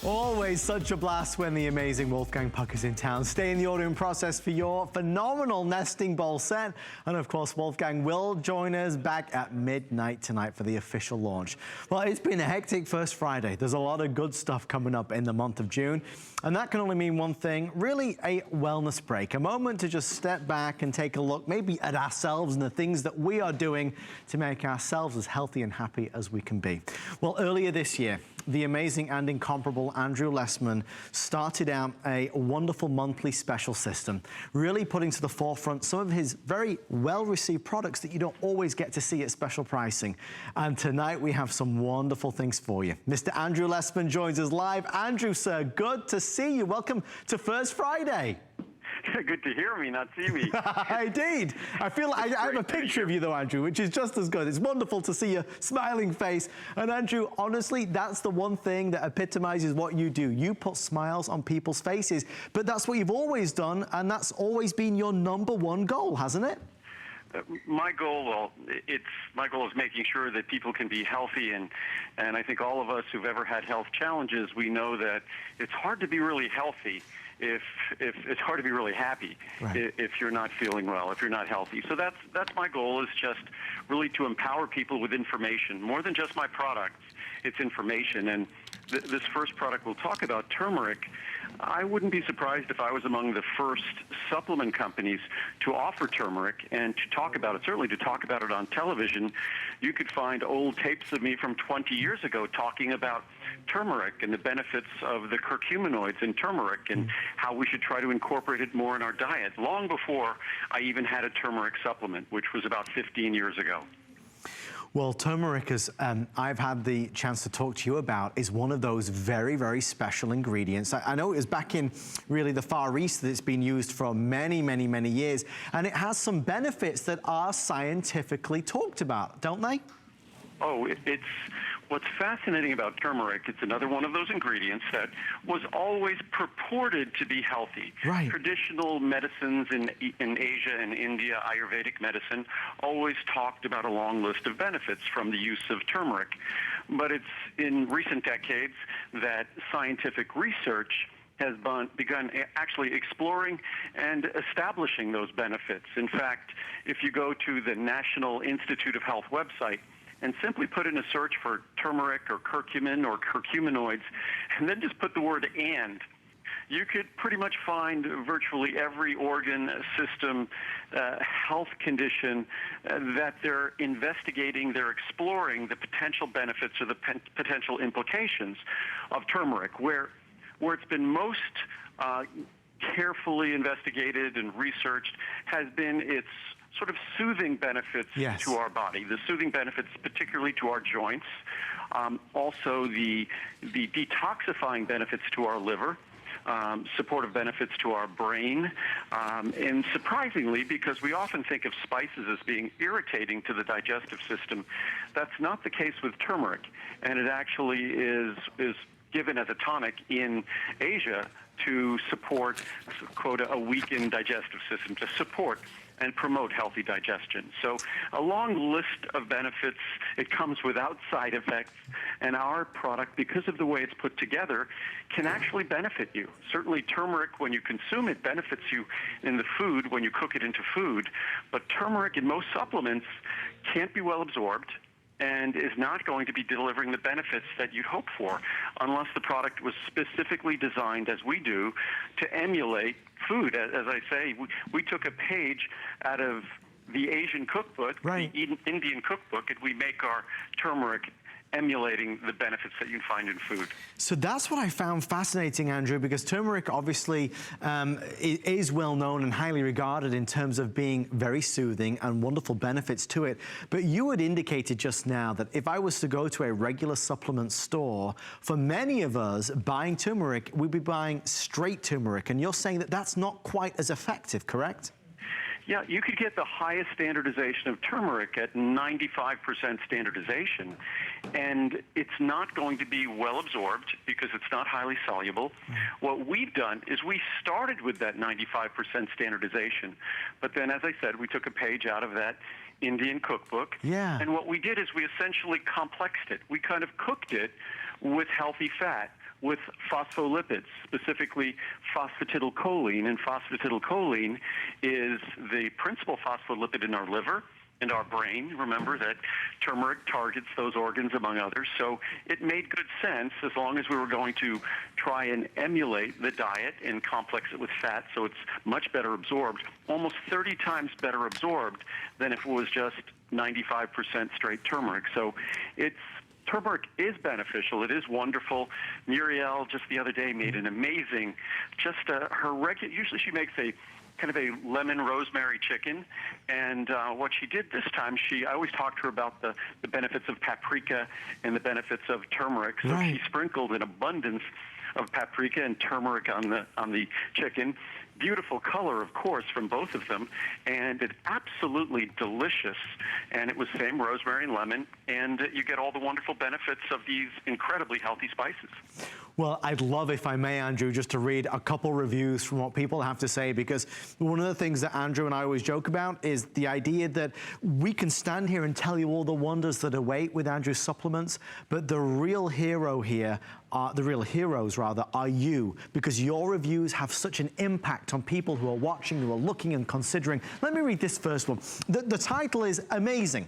Always such a blast when the amazing Wolfgang Puck is in town. Stay in the ordering process for your phenomenal nesting bowl set. And of course, Wolfgang will join us back at midnight tonight for the official launch. Well, it's been a hectic first Friday. There's a lot of good stuff coming up in the month of June. And that can only mean one thing, really a wellness break. A moment to just step back and take a look maybe at ourselves and the things that we are doing to make ourselves as healthy and happy as we can be. Well, earlier this year, the amazing and incomparable Andrew Lessman started out a wonderful monthly special system, really putting to the forefront some of his very well-received products that you don't always get to see at special pricing. And tonight we have some wonderful things for you. Mr. Andrew Lessman joins us live. Andrew, sir, good to see you. Welcome to First Friday. Good to hear me, not see me. Indeed. I feel like I have a picture of you though, Andrew, which is just as good. It's wonderful to see your smiling face. And Andrew, honestly, that's the one thing that epitomizes what you do. You put smiles on people's faces, but that's what you've always done, and that's always been your #1 goal, hasn't it? My goal is making sure that people can be healthy, and I think all of us who've ever had health challenges, we know that it's hard to be really healthy if it's hard to be really happy, right, if you're not feeling well, if you're not healthy. So that's my goal, is just really to empower people with information, more than just my products. It's information. And this first product we'll talk about, turmeric, I wouldn't be surprised if I was among the first supplement companies to offer turmeric and to talk about it, certainly to talk about it on television. You could find old tapes of me from 20 years ago talking about turmeric and the benefits of the curcuminoids in turmeric and how we should try to incorporate it more in our diet, long before I even had a turmeric supplement, which was about 15 years ago. Well, turmeric, as I've had the chance to talk to you about, is one of those very, very special ingredients. I know it was back in really the Far East that it's been used for many, many, many years, and it has some benefits that are scientifically talked about, don't they? Oh, it's what's fascinating about turmeric. It's another one of those ingredients that was always purported to be healthy. Right. Traditional medicines in Asia and India, Ayurvedic medicine, always talked about a long list of benefits from the use of turmeric. But it's in recent decades that scientific research has begun actually exploring and establishing those benefits. In fact, if you go to the National Institute of Health website and simply put in a search for turmeric or curcumin or curcuminoids, and then just put the word "and," you could pretty much find virtually every organ, system, health condition that they're investigating, they're exploring the potential benefits or the potential implications of turmeric. Where it's been most carefully investigated and researched has been its sort of soothing benefits, yes, to our body, the soothing benefits particularly to our joints, also the detoxifying benefits to our liver, supportive benefits to our brain, and surprisingly, because we often think of spices as being irritating to the digestive system, that's not the case with turmeric, and it actually is given as a tonic in Asia to support, quote, a weakened digestive system, to support and promote healthy digestion. So a long list of benefits. It comes without side effects, and our product, because of the way it's put together, can actually benefit you. Certainly turmeric, when you consume it, benefits you in the food when you cook it into food, but turmeric in most supplements can't be well absorbed and is not going to be delivering the benefits that you'd hope for unless the product was specifically designed, as we do, to emulate food. As I say, we took a page out of the Asian cookbook, right, the Indian cookbook, and we make our turmeric emulating the benefits that you find in food. So that's what I found fascinating, Andrew, because turmeric obviously is well known and highly regarded in terms of being very soothing and wonderful benefits to it. But you had indicated just now that if I was to go to a regular supplement store, for many of us buying turmeric, we'd be buying straight turmeric. And you're saying that that's not quite as effective, correct? Yeah, you could get the highest standardization of turmeric at 95% standardization, and it's not going to be well absorbed because it's not highly soluble. What we've done is we started with that 95% standardization, but then, as I said, we took a page out of that Indian cookbook, and what we did is we essentially complexed it. We kind of cooked it with healthy fat, with phospholipids, specifically phosphatidylcholine. And phosphatidylcholine is the principal phospholipid in our liver and our brain. Remember that turmeric targets those organs, among others. So it made good sense, as long as we were going to try and emulate the diet and complex it with fat so it's much better absorbed, almost 30 times better absorbed than if it was just 95% straight turmeric. So turmeric is beneficial. It is wonderful. Muriel just the other day made an amazing, usually she makes a kind of a lemon rosemary chicken, and what she did this time, I always talk to her about the benefits of paprika and the benefits of turmeric. So she sprinkled an abundance of paprika and turmeric on the chicken. Beautiful color, of course, from both of them, and it's absolutely delicious. And it was same rosemary and lemon, and you get all the wonderful benefits of these incredibly healthy spices. Well, I'd love, if I may, Andrew, just to read a couple reviews from what people have to say, because one of the things that Andrew and I always joke about is the idea that we can stand here and tell you all the wonders that await with Andrew's supplements, but the real hero here, the real heroes rather, are you, because your reviews have such an impact on people who are watching, who are looking and considering. Let me read this first one. The title is amazing.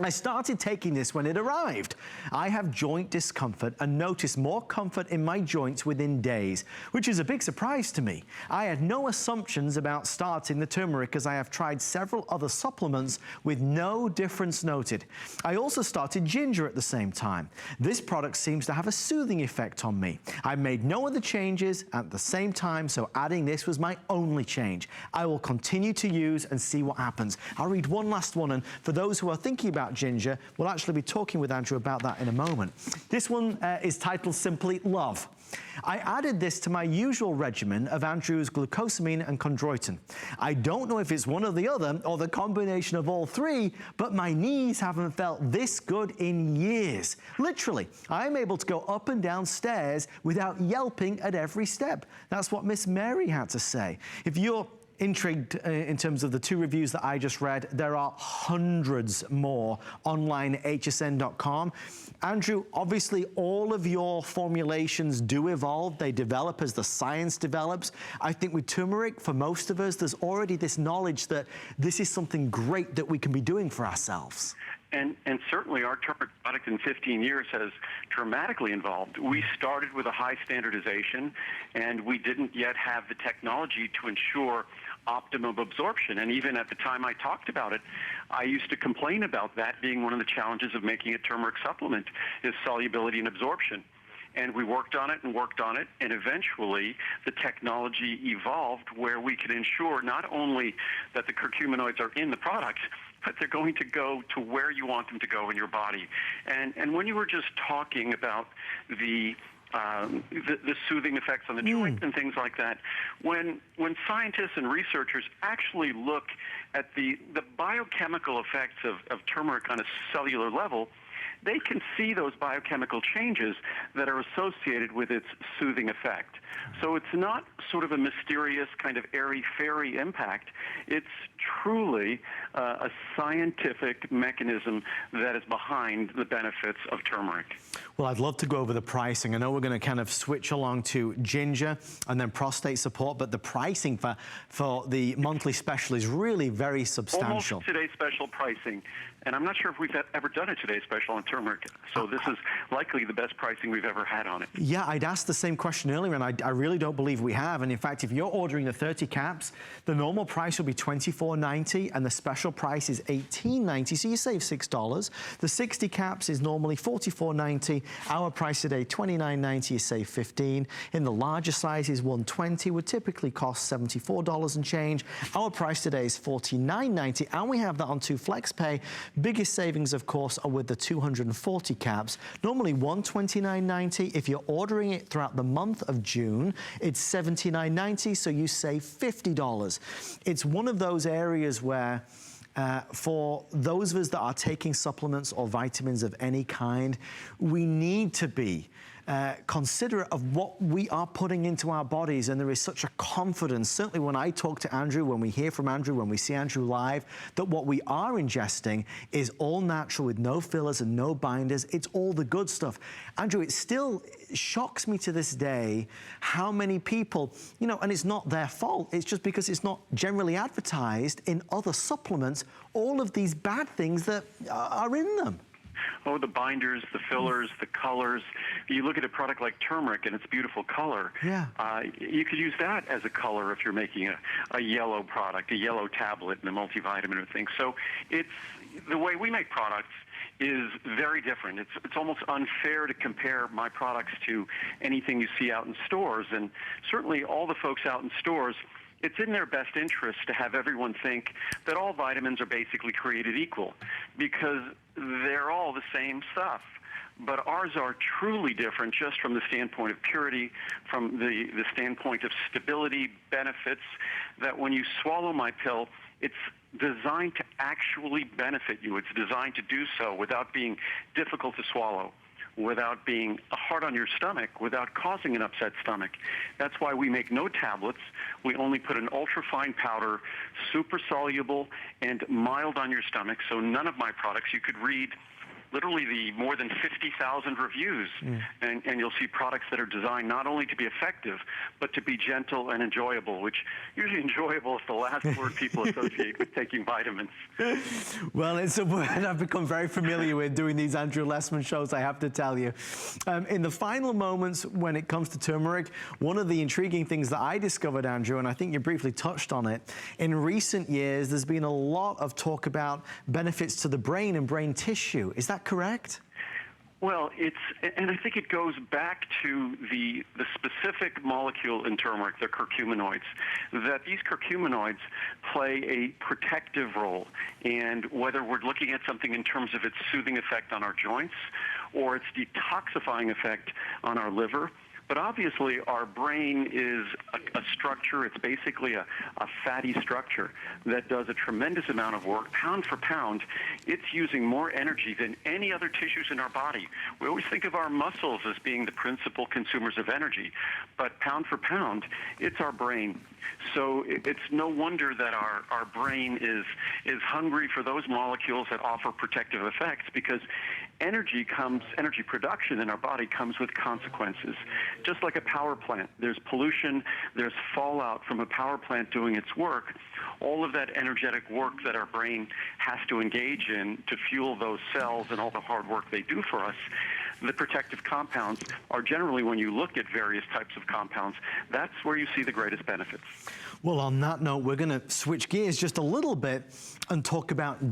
I started taking this when it arrived. I have joint discomfort and noticed more comfort in my joints within days, which is a big surprise to me. I had no assumptions about starting the turmeric, as I have tried several other supplements with no difference noted. I also started ginger at the same time. This product seems to have a soothing effect on me. I made no other changes at the same time, so adding this was my only change. I will continue to use and see what happens. I'll read one last one, and for those who are thinking about ginger, we'll actually be talking with Andrew about that in a moment. This one is titled simply Love. I added this to my usual regimen of Andrew's glucosamine and chondroitin. I don't know if it's one or the other or the combination of all three, but my knees haven't felt this good in years. Literally, I'm able to go up and down stairs without yelping at every step. That's what Miss Mary had to say. If you're intrigued in terms of the two reviews that I just read, there are hundreds more online at hsn.com. Andrew, obviously all of your formulations do evolve. They develop as the science develops. I think with turmeric, for most of us, there's already this knowledge that this is something great that we can be doing for ourselves. And certainly our turmeric product in 15 years has dramatically evolved. We started with a high standardization, and we didn't yet have the technology to ensure optimum absorption. And even at the time I talked about it, I used to complain about that being one of the challenges of making a turmeric supplement, is solubility and absorption. And we worked on it, and eventually the technology evolved where we could ensure not only that the curcuminoids are in the product, but they're going to go to where you want them to go in your body. And when you were just talking about the soothing effects on the joints and things like that, when scientists and researchers actually look at the biochemical effects of turmeric on a cellular level, they can see those biochemical changes that are associated with its soothing effect. So it's not sort of a mysterious kind of airy-fairy impact. It's truly a scientific mechanism that is behind the benefits of turmeric. Well, I'd love to go over the pricing. I know we're going to kind of switch along to ginger and then prostate support, but the pricing for the monthly special is really very substantial. Almost today's special pricing. And I'm not sure if we've ever done a today's special on turmeric, so this is likely the best pricing we've ever had on it. Yeah, I'd asked the same question earlier, and I really don't believe we have. And in fact, if you're ordering the 30 caps, the normal price will be $24.90, and the special price is $18.90, so you save $6. The 60 caps is normally $44.90. Our price today, $29.90, you save $15. In the larger sizes, $120 would typically cost $74 and change. Our price today is $49.90, and we have that on 2 FlexPay. Biggest savings, of course, are with the 240 caps. Normally $129.90. If you're ordering it throughout the month of June, it's $79.90, so you save $50. It's one of those areas where for those of us that are taking supplements or vitamins of any kind, we need to be considerate of what we are putting into our bodies, and there is such a confidence, certainly when I talk to Andrew, when we hear from Andrew, when we see Andrew live, that what we are ingesting is all natural with no fillers and no binders. It's all the good stuff. Andrew, it still shocks me to this day how many people, you know, and it's not their fault, it's just because it's not generally advertised in other supplements, all of these bad things that are in them. Oh, the binders, the fillers, the colors. You look at a product like turmeric and its beautiful color. Yeah. You could use that as a color if you're making a yellow product, a yellow tablet and a multivitamin or thing. So it's the way we make products is very different. It's almost unfair to compare my products to anything you see out in stores. And certainly all the folks out in stores, it's in their best interest to have everyone think that all vitamins are basically created equal because they're all the same stuff. But ours are truly different just from the standpoint of purity, from the standpoint of stability, benefits, that when you swallow my pill, it's designed to actually benefit you. It's designed to do so without being difficult to swallow, without being hard on your stomach, without causing an upset stomach. That's why we make no tablets. We only put an ultra-fine powder, super soluble and mild on your stomach. So none of my products, you could read literally the more than 50,000 reviews, and you'll see products that are designed not only to be effective, but to be gentle and enjoyable, which usually enjoyable is the last word people associate with taking vitamins. Well, it's a word I've become very familiar with doing these Andrew Lessman shows, I have to tell you. In the final moments when it comes to turmeric, one of the intriguing things that I discovered, Andrew, and I think you briefly touched on it, in recent years, there's been a lot of talk about benefits to the brain and brain tissue. Is that correct? Well, and I think it goes back to the specific molecule in turmeric, the curcuminoids, that these curcuminoids play a protective role. And whether we're looking at something in terms of its soothing effect on our joints or its detoxifying effect on our liver, but obviously our brain is a structure, it's basically a fatty structure that does a tremendous amount of work. Pound for pound, it's using more energy than any other tissues in our body. We always think of our muscles as being the principal consumers of energy, but pound for pound, it's our brain. So it's no wonder that our brain is hungry for those molecules that offer protective effects, because energy production in our body comes with consequences. Just like a power plant, there's pollution, there's fallout from a power plant doing its work. All of that energetic work that our brain has to engage in to fuel those cells and all the hard work they do for us, the protective compounds are generally, when you look at various types of compounds, that's where you see the greatest benefits. Well, on that note, we're going to switch gears just a little bit and talk about